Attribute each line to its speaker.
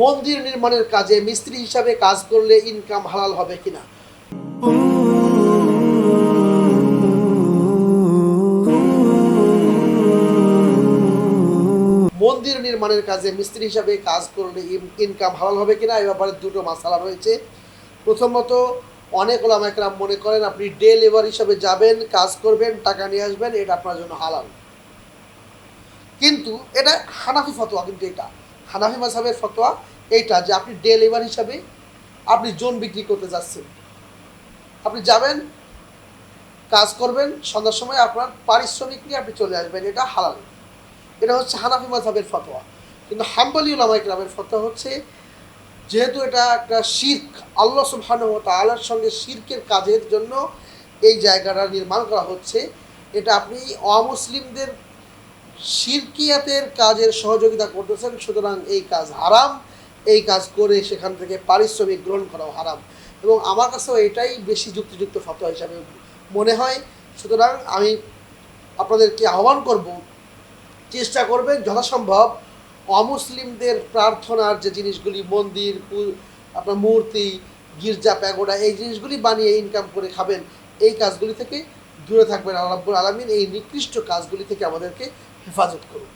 Speaker 1: মন্দির নির্মাণের কাজে মিস্ত্রি হিসাবে কাজ করলে ইনকাম হালাল হবে কিনা। মন্দির নির্মাণের কাজে মিস্ত্রি হিসাবে কাজ করলে ইনকাম হালাল হবে কিনা, এই ব্যাপারে দুটো মাসালা রয়েছে। প্রথমত, অনেক ওলামা একরাম মনে করেন আপনি ডে লেবার হিসাবে যাবেন, কাজ করবেন, টাকা নিয়ে আসবেন, এটা আপনার জন্য হালাল। কিন্তু এটা হানাফি ফতোয়া, কিন্তু এটা হানাফি মাযহাবের ফতোয়া এইটা যে আপনি ডে লেবার হিসাবে আপনি জোন বিক্রি করতে যাচ্ছেন, আপনি যাবেন, কাজ করবেন, সন্ধ্যার সময় আপনার পারিশ্রমিক নিয়ে আপনি চলে আসবেন, এটা হালাল। এটা হচ্ছে হানাফি মাযহাবের ফতোয়া। কিন্তু হাম্বলী উলামা ইকরামের ফতোয়া হচ্ছে, যেহেতু এটা একটা শিরক, আল্লাহ সুবহানাহু ওয়া তাআলার সঙ্গে শিরকের কাজের জন্য এই জায়গাটা নির্মাণ করা হচ্ছে, এটা আপনি অমুসলিমদের শিরকিয়াতের কাজের সহযোগিতা করতেছেন, সুতরাং এই কাজ হারাম। এই কাজ করে সেখান থেকে পারিশ্রমিক গ্রহণ করাও হারাম, এবং আমার কাছেও এটাই বেশি যুক্তিযুক্ত ফতোয়া হিসাবে মনে হয়। সুতরাং আমি আপনাদেরকে আহ্বান করব, চেষ্টা করবেন যথাসম্ভব অমুসলিমদের প্রার্থনার যে জিনিসগুলি, মন্দির, আপনার মূর্তি, গির্জা, প্যাগোডা, এই জিনিসগুলি বানিয়ে ইনকাম করে খাবেন, এই কাজগুলি থেকে দূরে থাকবেন। আল্লাহ রাব্বুল আলামিন এই নিকৃষ্ট কাজগুলি থেকে আমাদেরকে হেফাজত করুন।